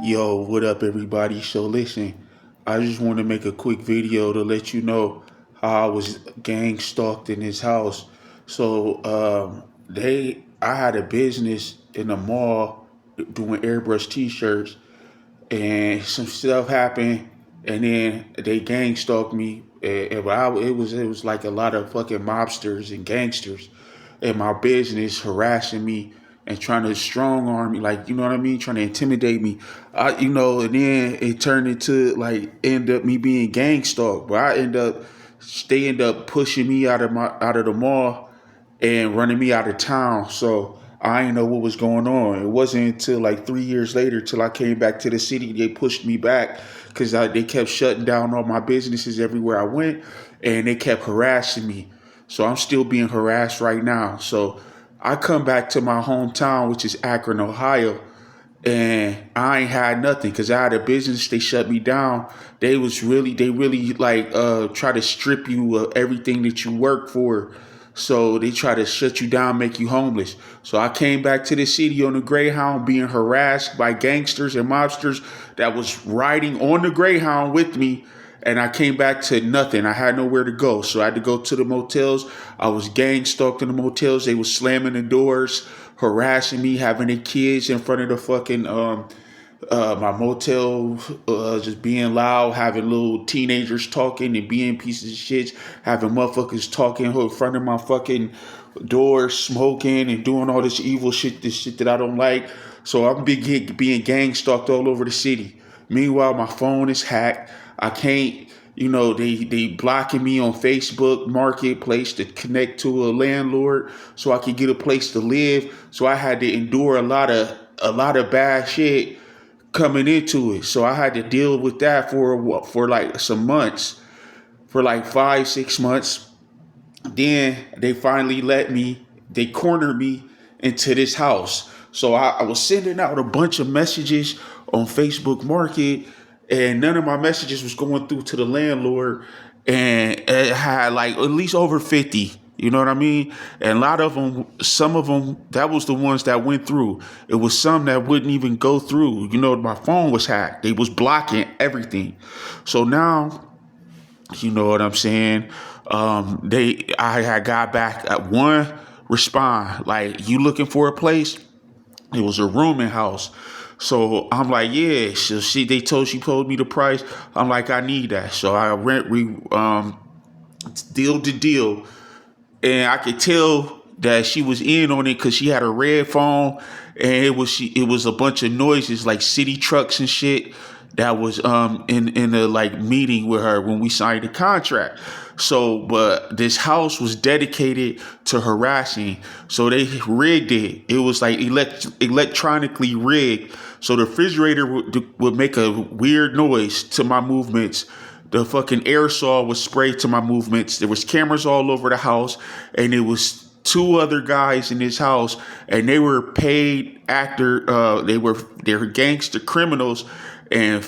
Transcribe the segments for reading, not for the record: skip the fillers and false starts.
Yo, what up, everybody? So listen, I just want to make a quick video to let you know how I was gang stalked in his house. So I had a business in the mall doing airbrush T-shirts, and some stuff happened, and then they gang stalked me. It was like a lot of fucking mobsters and gangsters in my business harassing me and trying to strong arm me, like, you know what I mean, trying to intimidate me. And then it turned into like end up me being gang stalked. But they end up pushing me out of the mall and running me out of town. So I didn't know what was going on. It wasn't until like 3 years later, till I came back to the city, they pushed me back because they kept shutting down all my businesses everywhere I went, and they kept harassing me. So I'm still being harassed right now. So I come back to my hometown, which is Akron, Ohio, and I ain't had nothing because I had a business. They shut me down. They really like try to strip you of everything that you work for. So they try to shut you down, make you homeless. So I came back to the city on the Greyhound, being harassed by gangsters and mobsters that was riding on the Greyhound with me. And I came back to nothing. I had nowhere to go. So I had to go to the motels. I was gang stalked in the motels. They was slamming the doors, harassing me, having their kids in front of the fucking my motel, just being loud, having little teenagers talking and being pieces of shit, having motherfuckers talking in front of my fucking door, smoking and doing all this evil shit, this shit that I don't like. So I'm being gang stalked all over the city. Meanwhile, my phone is hacked. I can't, they blocking me on Facebook Marketplace to connect to a landlord so I could get a place to live. So I had to endure a lot of bad shit coming into it. So I had to deal with that for like some months, for like 5, 6 months. Then they finally they cornered me into this house. So I was sending out a bunch of messages on Facebook Market, and none of my messages was going through to the landlord. And it had like at least over 50. You know what I mean? And a lot of them, some of them, that was the ones that went through. It was some that wouldn't even go through. My phone was hacked. They was blocking everything. So now, you know what I'm saying? I had got back at one respond, like, you looking for a place? It was a rooming house. So I'm like, yeah. So they told me the price. I'm like, I need that. So we deal to deal, and I could tell that she was in on it because she had a red phone, and it was a bunch of noises like city trucks and shit that was in the like meeting with her when we signed the contract. So, but this house was dedicated to harassing, so they rigged it. It was like electronically rigged, so the refrigerator would make a weird noise to my movements. The fucking aerosol was sprayed to my movements. There was cameras all over the house, and it was two other guys in this house, and they were paid actor. They were gangster criminals and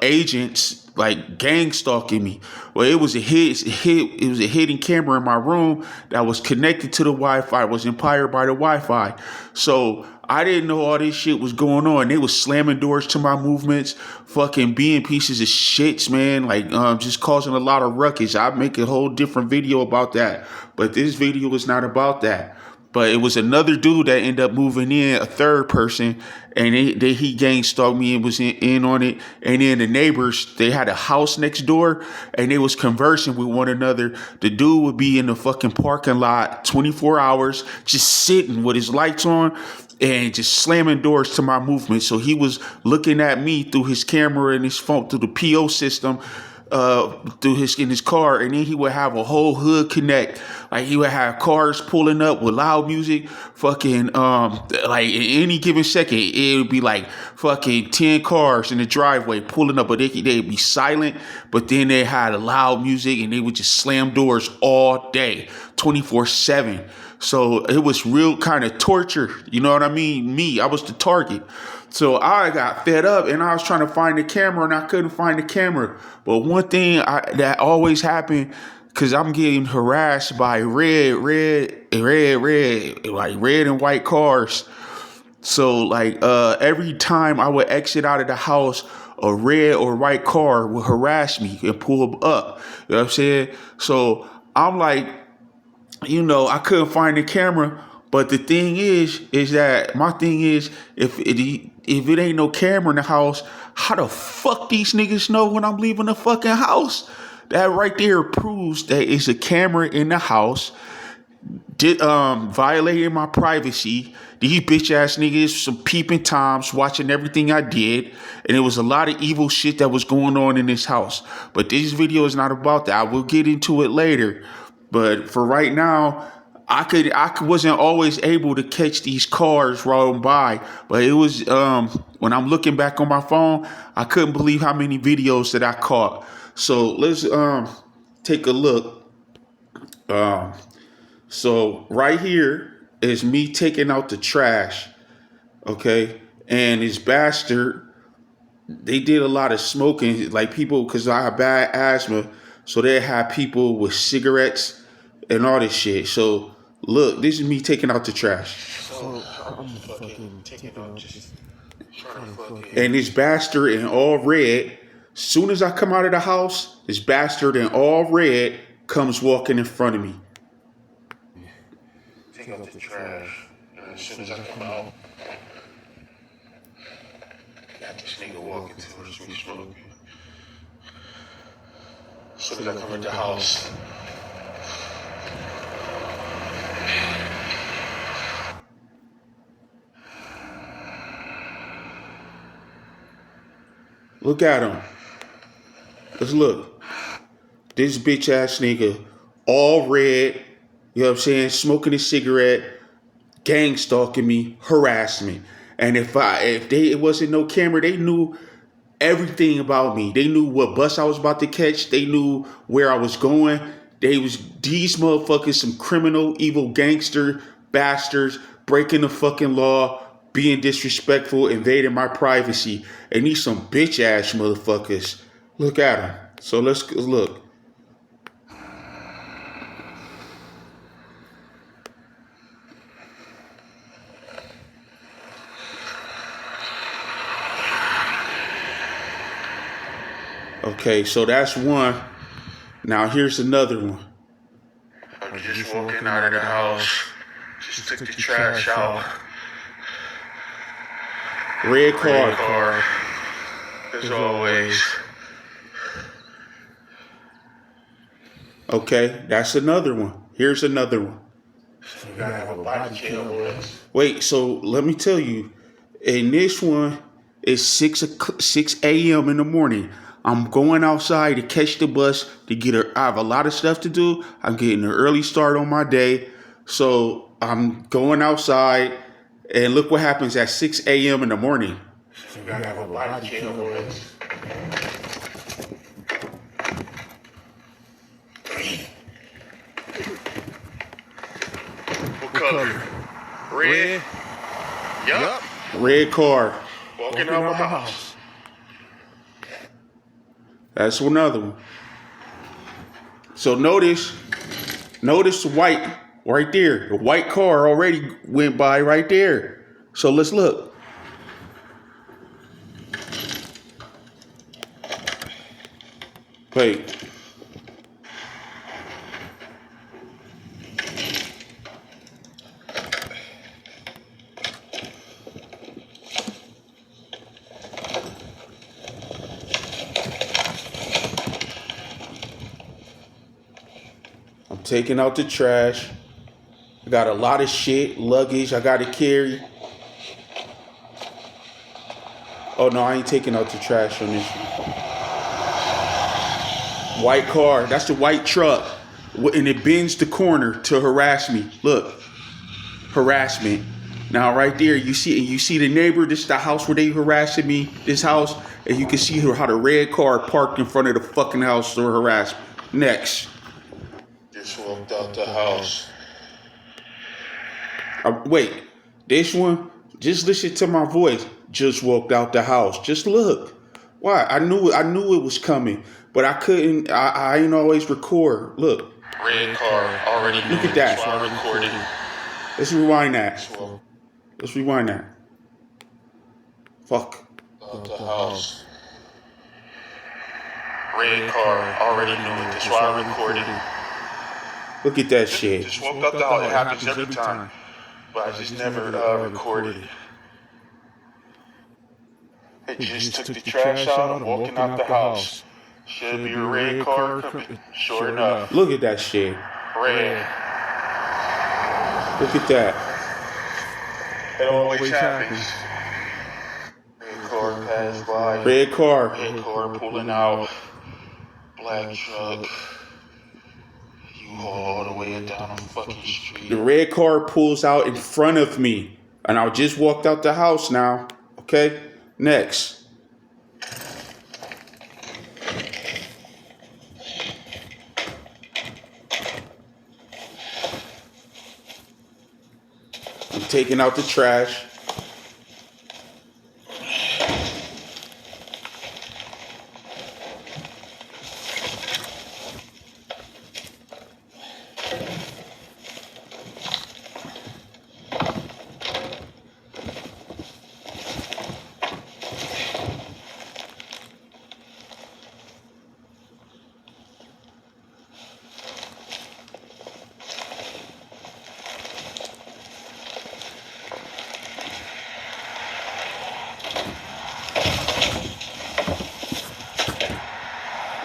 agents, like gang stalking me. Well, it was a hidden camera in my room that was connected to the Wi-Fi. Was empowered by the Wi-Fi. So I didn't know all this shit was going on. They was slamming doors to my movements, fucking being pieces of shits, man. Like just causing a lot of ruckus. I'd make a whole different video about that, but this video is not about that. But it was another dude that ended up moving in, a third person, and he gang stalked me and was in on it. And then the neighbors, they had a house next door, and they was conversing with one another. The dude would be in the fucking parking lot 24 hours, just sitting with his lights on and just slamming doors to my movement. So he was looking at me through his camera and his phone, through the PO system, in his car, and then he would have a whole hood connect. Like, he would have cars pulling up with loud music, fucking like in any given second it would be like fucking 10 cars in the driveway pulling up, but they'd be silent, but then they had a loud music, and they would just slam doors all day, 24/7. So it was real kind of torture, you know what I mean? I was the target. So I got fed up, and I was trying to find the camera, and I couldn't find the camera. But one thing that always happened, because I'm getting harassed by red, like red and white cars. So like every time I would exit out of the house, a red or white car would harass me and pull up. You know what I'm saying? So I'm like, I couldn't find the camera. But the thing is that my thing is, if it ain't no camera in the house, how the fuck these niggas know when I'm leaving the fucking house? That right there proves that it's a camera in the house. Violating my privacy. These bitch ass niggas, some peeping toms, watching everything I did, and it was a lot of evil shit that was going on in this house. But this video is not about that. I will get into it later. But for right now, I wasn't always able to catch these cars rolling by. But it was when I'm looking back on my phone, I couldn't believe how many videos that I caught. So let's take a look. So right here is me taking out the trash, okay? And this bastard, they did a lot of smoking, like people, because I have bad asthma, so they had people with cigarettes and all this shit. So look, this is me taking out the trash. So I'm fucking taking out just trying to fucking. And this bastard in all red, soon as I come out of the house, this bastard in all red comes walking in front of me. Take out the trash. And as soon as I come out, got this nigga walking towards me smoking. As soon as I come into the house, Look at him. Let's look. This bitch ass nigga, all red, you know what I'm saying, smoking a cigarette, gang stalking me, harassing me. And if it wasn't no camera, they knew everything about me. They knew what bus I was about to catch. They knew where I was going. These motherfuckers, some criminal, evil gangster bastards, breaking the fucking law, being disrespectful, invading my privacy. And these some bitch ass motherfuckers. Look at them. So let's look. Okay, so that's one. Now here's another one. I'm just walking out of the house. Just took the trash out. Red car. Red car. As always. Okay, that's another one. Here's another one. You gotta have a body cam. Wait, so let me tell you. In this one, it's 6 a.m. in the morning. I'm going outside to catch the bus to I have a lot of stuff to do. I'm getting an early start on my day. So I'm going outside, and look what happens at 6 a.m. in the morning. You gotta have a body cam. What color? Red? Yup. Red car. Walking out my house. That's another one. So notice the white right there. The white car already went by right there. So let's look. Wait. I'm taking out the trash. I got a lot of shit, luggage I gotta carry. Oh no, I ain't taking out the trash on this one. White car, that's the white truck. And it bends the corner to harass me. Look, harassment. Now right there, you see the neighbor, this is the house where they harassing me, this house, and you can see how the red car parked in front of the fucking house to harass me. Next. Just walked out the house. Wait, this one, just listen to my voice. Just walked out the house. Just look. Why? I knew it was coming, but I couldn't. I ain't always record. Look. Red car already. Look at that. So I recorded. Let's rewind that. Let's rewind that. Fuck. Out the house. Red car. Already knew it. That's why I recorded. Look at that shit. Just walked out the house. It happens every time. But I just never recorded. It just took the trash out and walking out the house. Should be a red car coming. Sure enough. Look at that shit. Red. Look at that. It always happens. Red car passed by. Red car. Red car pulling out. Black truck. You all the way down the fucking street. The red car pulls out in front of me. And I just walked out the house now. Okay? Next. I'm taking out the trash.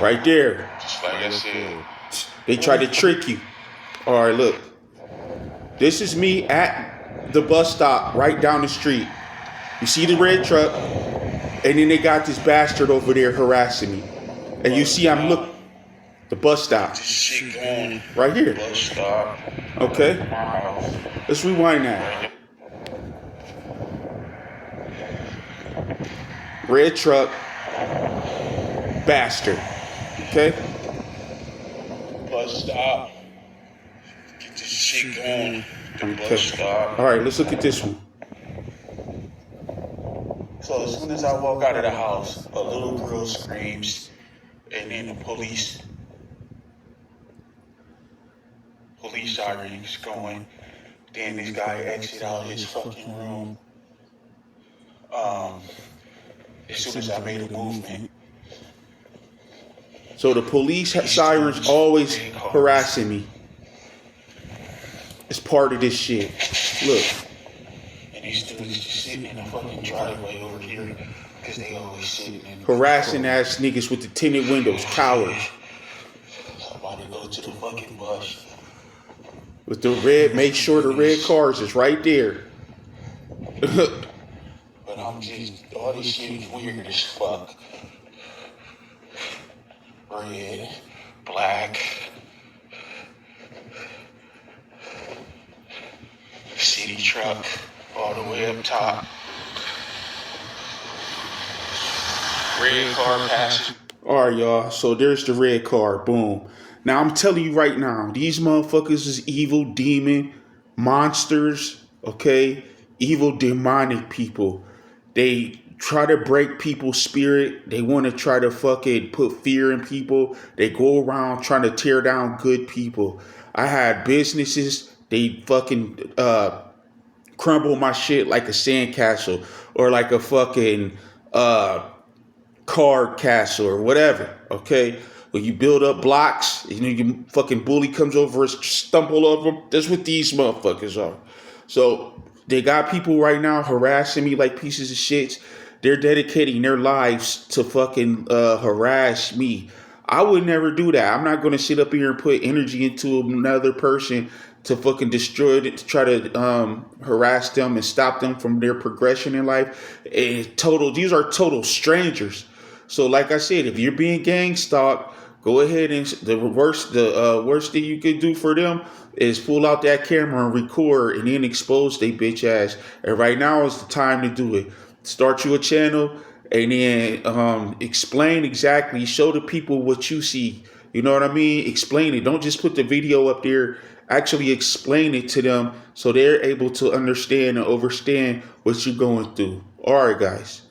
Right there. Just like I said. They tried to trick you. All right, look. This is me at the bus stop right down the street. You see the red truck, and then they got this bastard over there harassing me. And you see I'm look the bus stop. This shit going. Right here. Bus stop. Okay. My house. Let's rewind that. Red truck. Bastard. Okay? Bus stop. Get this shit going. The bus stop. Alright, let's look at this one. So as soon as I walk out of the house, a little girl screams, and then the police sirens going. Then this guy exit out his fucking room. As soon as I made a movement. So the police sirens always harassing me. It's part of this shit. Look. And these dudes just sitting in the fucking driveway over here because they always sitting in Harassing ass niggas with the tinted windows, cowards. I'm about to go to the fucking bus. With the red, make sure the red cars is right there. But I'm just, all this shit is weird as fuck. Red, black, city truck, all the way up top. Red car passes. Alright, y'all. So there's the red car. Boom. Now I'm telling you right now, these motherfuckers is evil demon monsters. Okay? Evil demonic people. They try to break people's spirit. They want to try to fucking put fear in people. They go around trying to tear down good people. I had businesses. They fucking crumble my shit like a sandcastle or like a fucking card castle or whatever. Okay, when you build up blocks, you know, your fucking bully comes over and stumble over them. That's what these motherfuckers are. So they got people right now harassing me like pieces of shit. They're dedicating their lives to fucking harass me. I would never do that. I'm not going to sit up here and put energy into another person to fucking destroy it, to try to harass them and stop them from their progression in life. These are total strangers. So like I said, if you're being gang stalked, go ahead and the worst thing you could do for them is pull out that camera and record and then expose they bitch ass. And right now is the time to do it. Start you a channel and then explain exactly, show the people what you see. You know what I mean? Explain it. Don't just put the video up there. Actually explain it to them so they're able to understand and understand what you're going through. All right, guys.